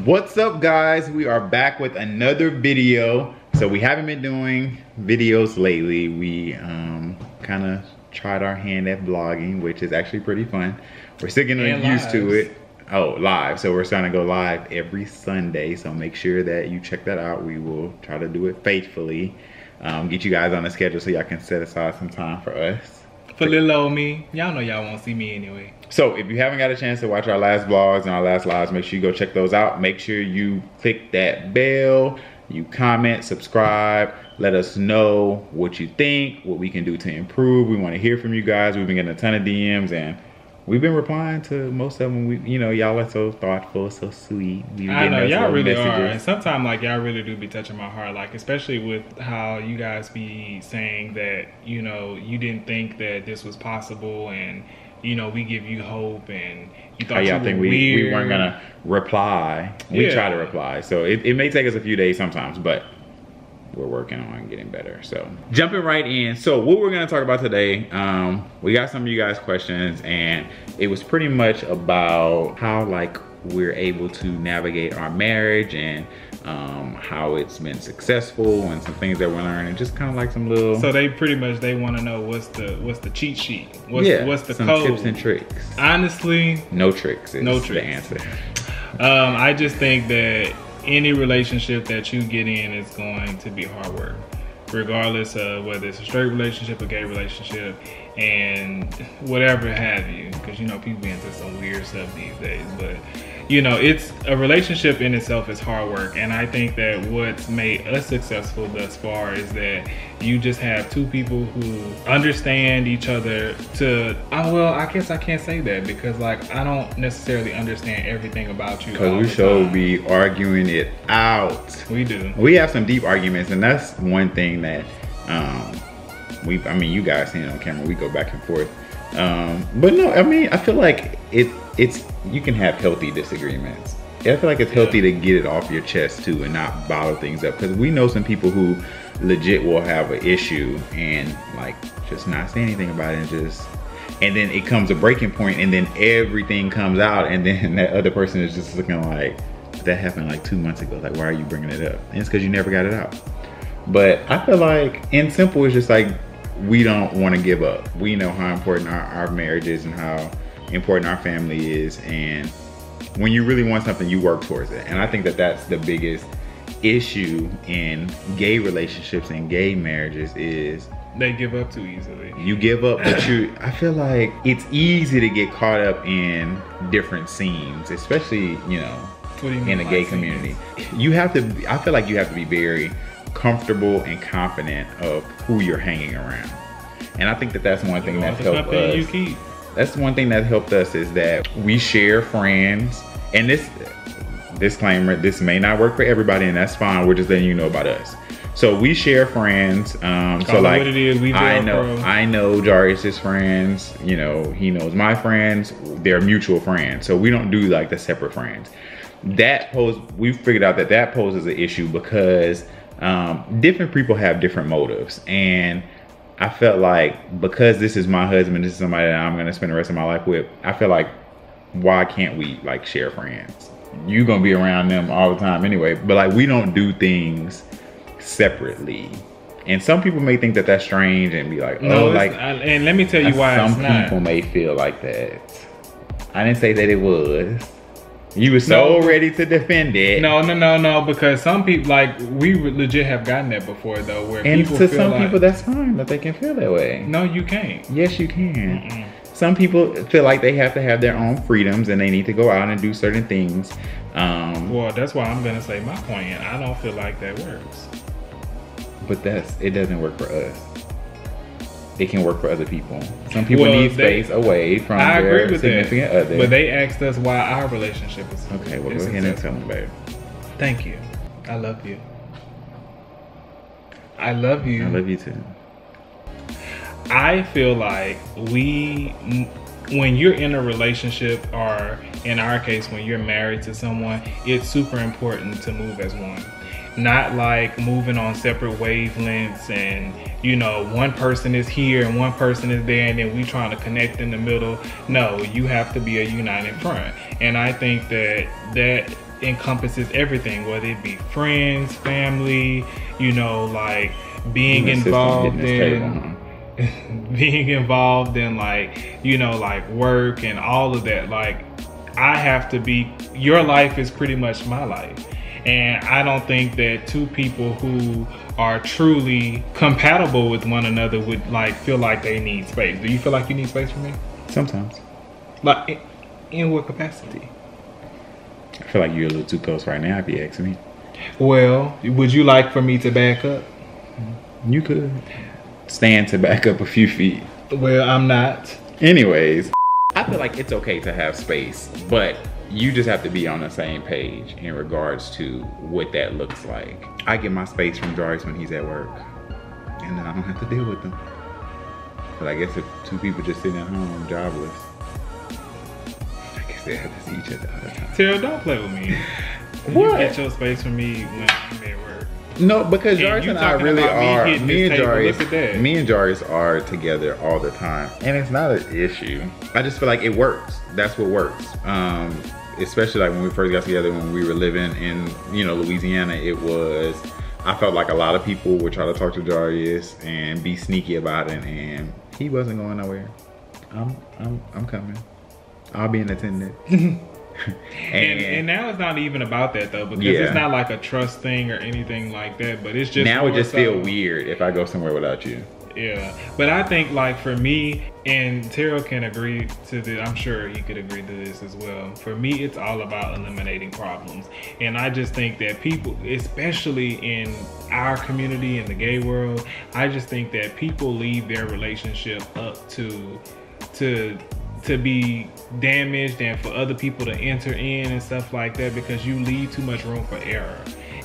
What's up, guys? We are back with another video. So we haven't been doing videos lately. We kind of tried our hand at vlogging, which is actually pretty fun. We're still getting used to it. Oh, live. So we're starting to go live every Sunday. So make sure that you check that out. We will try to do it faithfully. Get you guys on the schedule so y'all can set aside some time for us. For little old me, y'all know y'all won't see me anyway. So if you haven't got a chance to watch our last vlogs and our last lives, make sure you go check those out. Make sure you click that bell, you comment, subscribe, let us know what you think, what we can do to improve. We want to hear from you guys. We've been getting a ton of DMs and we've been replying to most of them. Y'all are so thoughtful, so sweet. I know y'all really are, and sometimes like y'all really do be touching my heart, like especially with how you guys be saying that you didn't think that this was possible, and we give you hope, and you thought y'all think we weren't gonna reply. We try to reply, so it may take us a few days sometimes, but we're working on getting better. So jumping right in. So what we're gonna talk about today, we got some of you guys questions, and it was pretty much about how like we're able to navigate our marriage and how it's been successful and some things that we're learning, just kind of like some little. So they pretty much want to know what's the cheat sheet, what's the some code, tips and tricks. Honestly, no tricks is no tricks. The answer. I just think that any relationship that you get in is going to be hard work, regardless of whether it's a straight relationship, a gay relationship, and whatever have you, because people be into some weird stuff these days. But it's a relationship in itself is hard work, and I think that what's made us successful thus far is that you just have two people who understand each other well, I guess I can't say that because like I don't necessarily understand everything about you, because we should be arguing it out. We do. We have some deep arguments, and that's one thing that you guys seen it on camera, we go back and forth. But no, I feel like it's you can have healthy disagreements. I feel like it's healthy to get it off your chest too and not bottle things up, because we know some people who legit will have an issue and like just not say anything about it, and then it comes a breaking point, and then everything comes out, and then that other person is just looking like, that happened like 2 months ago, like why are you bringing it up? And it's because you never got it out. But I feel like in simple, it's just like we don't want to give up. We know how important our marriage is and how important our family is, and when you really want something, you work towards it. And I think that that's the biggest issue in gay relationships and gay marriages is they give up too easily. You give up, but I feel like it's easy to get caught up in different scenes, especially in a gay community. I feel like you have to be very comfortable and confident of who you're hanging around, and I think that that's one thing that helped us. That's one thing that helped us is that we share friends, and this disclaimer, this may not work for everybody, and that's fine. We're just letting you know about us. So we share friends. So like what it is, I know Jarius's friends. He knows my friends. They're mutual friends. So we don't do like the separate friends. We figured out that poses an issue because different people have different motives, and I felt like because this is my husband, this is somebody that I'm gonna spend the rest of my life with, I feel like why can't we like share friends? You're gonna be around them all the time anyway, but like we don't do things separately. And some people may think that that's strange and be like, and let me tell you why some people may feel like that. I didn't say that it was. You were so ready to defend it. No, because some people, like, we legit have gotten that before, though, where and people to feel some people, that's fine, that they can feel that way. No, you can't. Yes, you can. Some people feel like they have to have their own freedoms and they need to go out and do certain things. Well, that's why I'm going to say my point, and I don't feel like that works. But it doesn't work for us. It can work for other people. Some people need space away from their significant other. But they asked us why our relationship is okay. Well, go ahead and tell them, babe. Thank you. I love you. I love you. I love you too. I feel like when you're in a relationship, or in our case, when you're married to someone, it's super important to move as one. not like moving on separate wavelengths and, you know, one person is here and one person is there and then we trying to connect in the middle. No, you have to be a united front. And I think that encompasses everything, whether it be friends, family, you know, like being involved in being involved in, like, you know, like work and all of that. Like, I have to be, your life is pretty much my life. And I don't think that two people who are truly compatible with one another would like feel like they need space. Do you feel like you need space from me? Sometimes. Like, in what capacity? I feel like you're a little too close right now if you ask me. Well, would you like for me to back up? You could stand to back up a few feet. Well, I'm not. Anyways, I feel like it's okay to have space, but you just have to be on the same page in regards to what that looks like. I get my space from Jarius when he's at work, and then I don't have to deal with them. But I guess if two people just sitting at home jobless, I guess they have to see each other all the time. Terrell, don't play with me. What? You get your space from me when I'm at work. No, because Jarius and I really are. Me and Jarius are together all the time, and it's not an issue. I just feel like it works. That's what works. Especially like when we first got together, when we were living in, you know, Louisiana. I felt like a lot of people would try to talk to Jarius and be sneaky about it, and he wasn't going nowhere. I'm coming. I'll be in attendance. and now it's not even about that though, because it's not like a trust thing or anything like that, but it's just now it just feels weird if I go somewhere without you. Yeah, but I think like for me, and Terrell can agree to this, I'm sure he could agree to this as well. For me, it's all about eliminating problems. And I just think that people, especially in our community, in the gay world, I just think that people leave their relationship up to be damaged and for other people to enter in and stuff like that, because you leave too much room for error.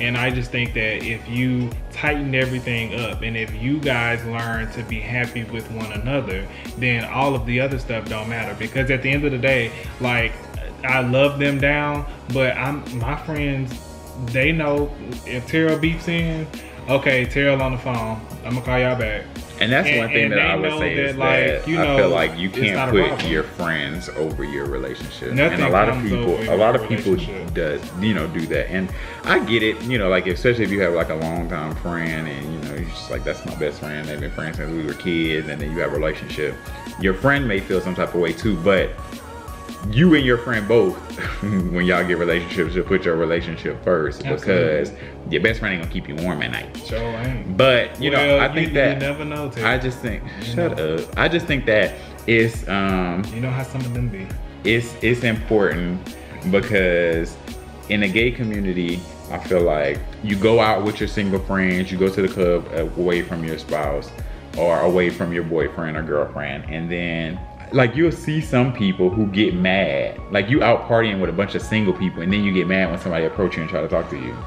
And I just think that if you tighten everything up and if you guys learn to be happy with one another, then all of the other stuff don't matter. Because at the end of the day, like, I love them down, but my friends, they know if Terrell beeps in, okay, Terrell on the phone, I'm gonna call y'all back. And that's one thing that I would say is that, you know, I feel like you can't put your friends over your relationship. Nothing, and a lot of people does, you know, do that. And I get it, you know, like especially if you have like a longtime friend and, you know, you're just like, that's my best friend, they've been friends since we were kids, and then you have a relationship. Your friend may feel some type of way too, but you and your friend both, when y'all get relationships, should put your relationship first. Absolutely. Because your best friend ain't gonna keep you warm at night. Sure ain't. But you know, I think that you never know. Too. I just think shut up. I just think that it's you know how some of them be. It's important because in the gay community, I feel like you go out with your single friends, you go to the club away from your spouse or away from your boyfriend or girlfriend, and then like you'll see some people who get mad. Like you out partying with a bunch of single people and then you get mad when somebody approach you and try to talk to you.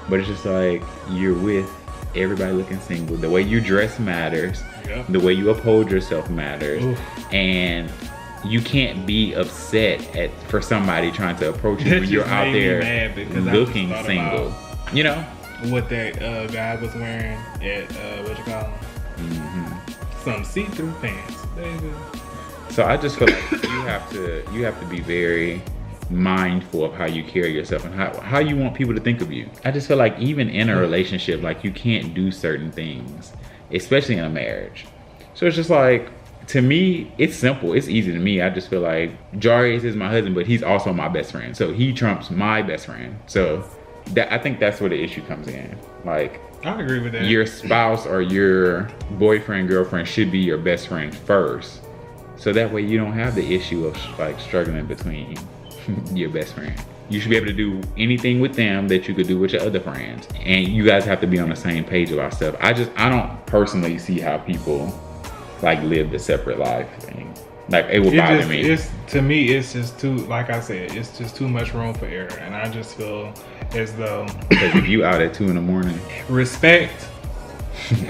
But it's just like you're with everybody looking single. The way you dress matters. Yep. The way you uphold yourself matters. Oof. And you can't be upset for somebody trying to approach you when you're out there looking single. You know? What that guy was wearing at, what you call them? Mm-hmm. Some see-through pants, baby. So I just feel like you have to be very mindful of how you carry yourself and how you want people to think of you. I just feel like even in a relationship, like you can't do certain things, especially in a marriage. So it's just like, to me, it's simple. It's easy to me. I just feel like Jarius is my husband, but he's also my best friend. So he trumps my best friend. So I think that's where the issue comes in. Like, I agree with that. Your spouse or your boyfriend, girlfriend should be your best friend first. So that way you don't have the issue of like struggling between your best friend. You should be able to do anything with them that you could do with your other friends. And you guys have to be on the same page about stuff. I don't personally see how people like live the separate life thing. Like it will bother me. To me, it's just too, like I said, it's just too much room for error. And I just feel as though because if you out at 2 a.m, respect,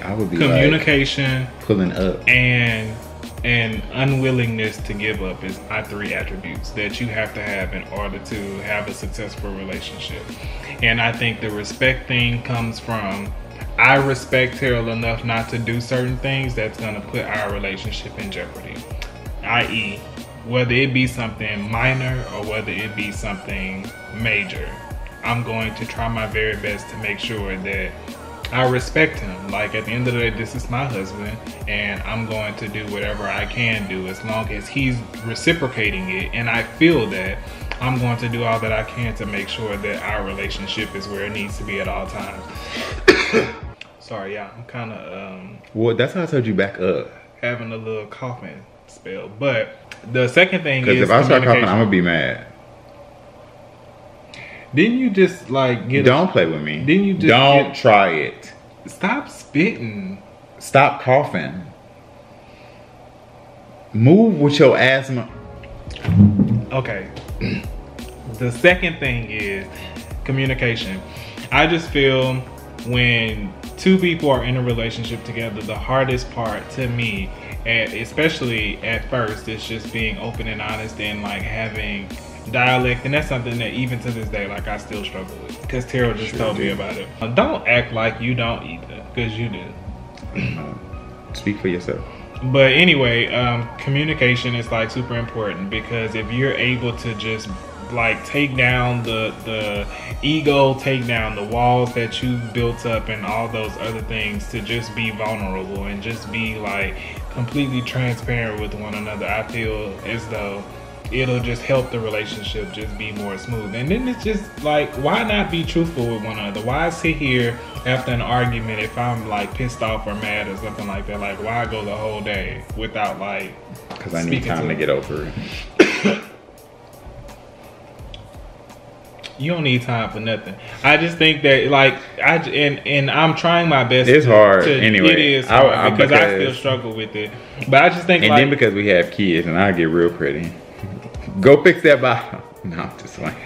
I would be communication, like pulling up, and and unwillingness to give up are 3 attributes that you have to have in order to have a successful relationship. And I think the respect thing comes from, I respect Terrell enough not to do certain things that's going to put our relationship in jeopardy. I.e., whether it be something minor or whether it be something major, I'm going to try my very best to make sure that I respect him. Like, at the end of the day, this is my husband, and I'm going to do whatever I can do as long as he's reciprocating it, and I feel that I'm going to do all that I can to make sure that our relationship is where it needs to be at all times. Sorry, yeah, I'm kind of well, that's how I told you back up. Having a little coughing spell. But the second thing is, because if I start coughing, I'm gonna be mad. Didn't you just like get? Don't play with me. Didn't you just? Don't try it. Stop spitting. Stop coughing. Move with your asthma. Okay. The second thing is communication. I just feel when 2 people are in a relationship together, the hardest part to me, and especially at first, is just being open and honest and like having dialect. And that's something that even to this day, like, I still struggle with, because Terrell just told me about it. Don't act like you don't either, because you do. Speak for yourself. But anyway, communication is like super important, because if you're able to just like take down the ego, take down the walls that you built up and all those other things, to just be vulnerable and just be like completely transparent with one another, I feel as though it'll just help the relationship just be more smooth. And then it's just like, why not be truthful with one another? Why sit here after an argument if I'm like pissed off or mad or something like that? Like, why go the whole day without like, because I need time to get over it. You don't need time for nothing. I just think that like and I'm trying my best. It's hard anyway. It is hard because I still struggle with it. But I just think, and then because we have kids and I get real pretty. Go fix that bottle. No, I'm just like.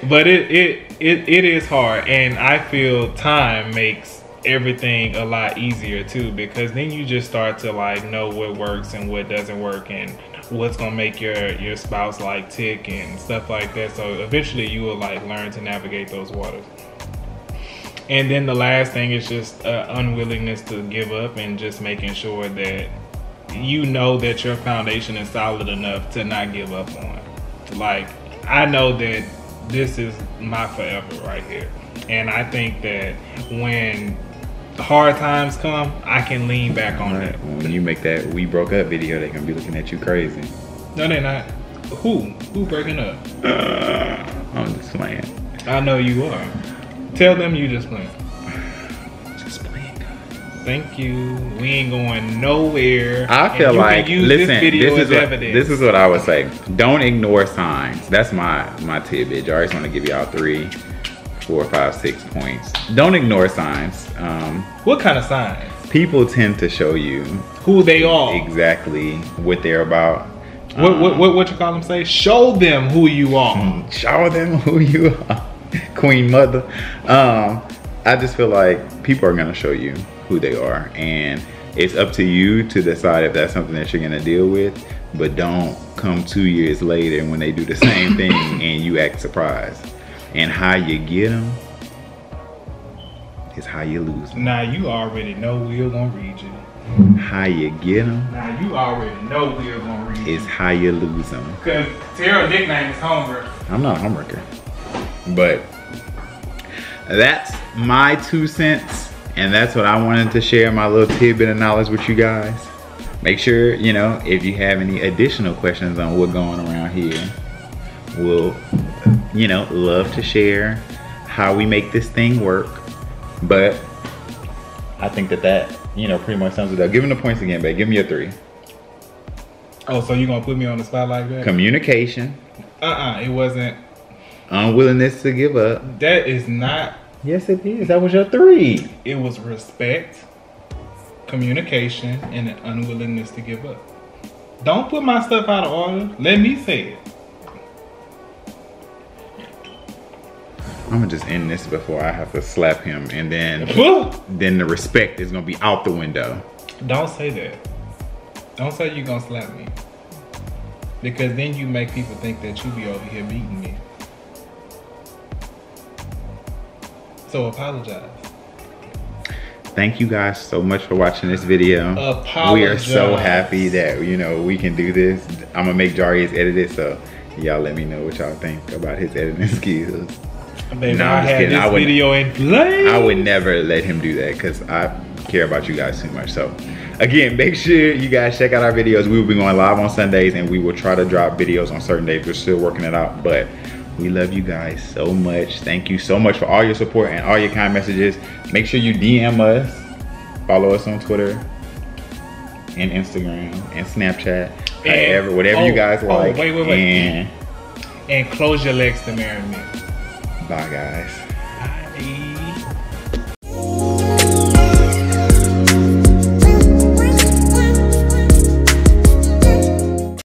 But it is hard, and I feel time makes everything a lot easier too, because then you just start to like know what works and what doesn't work, and what's gonna make your spouse like tick and stuff like that. So eventually you will like learn to navigate those waters. And then the last thing is just unwillingness to give up, and just making sure that you know that your foundation is solid enough to not give up on. Like, I know that this is my forever right here, and I think that when hard times come, I can lean back on that. When you make that "we broke up" video, they gonna be looking at you crazy. No, they're not. Who breaking up? I'm just playing. I know you are. Tell them you just playing. Just playing. Thank you. We ain't going nowhere. I feel like, listen, this is what I would say. Don't ignore signs. That's my tidbit. I just want to give y'all 3, 4, 5, 6 points. Don't ignore signs. What kind of signs? People tend to show you who they are. Exactly what they're about. What you call them say? Show them who you are. Show them who you are. Queen Mother. I just feel like people are gonna show you who they are, and it's up to you to decide if that's something that you're gonna deal with. But don't come 2 years later when they do the same thing and you act surprised. And how you get them is how you lose them. Now you already know we're gonna read you. How you get them. Now you already know we're gonna read you. Is how you lose them. Cause Terrell's nickname is Homer. I'm not a homewrecker. But that's my 2 cents. And that's what I wanted to share, my little tidbit of knowledge with you guys. Make sure, you know, if you have any additional questions on what's going around here, we'll, you know, love to share how we make this thing work. But I think that, you know, pretty much sums it up. Give them the points again, babe. Give me your 3. Oh, so you gonna put me on the spot like that? Communication. It wasn't. Unwillingness to give up. That is not. Yes, it is. That was your 3. It was respect, communication, and an unwillingness to give up. Don't put my stuff out of order. Let me say it. I'm gonna just end this before I have to slap him, and then the respect is gonna be out the window. Don't say that. Don't say you gonna slap me. Because then you make people think that you be over here beating me. So apologize. Thank you guys so much for watching this video. Apologize. We are so happy that, you know, we can do this. I'm gonna make Jarius edit it, so y'all let me know what y'all think about his editing skills. Baby, no, I had this video in play. I would never let him do that because I care about you guys too much. So again, make sure you guys check out our videos. We will be going live on Sundays and we will try to drop videos on certain days. We're still working it out, but we love you guys so much. Thank you so much for all your support and all your kind messages. Make sure you DM us, follow us on Twitter and Instagram and Snapchat, and, whatever you guys like. Wait. And close your legs to marry me. Bye guys. Bye.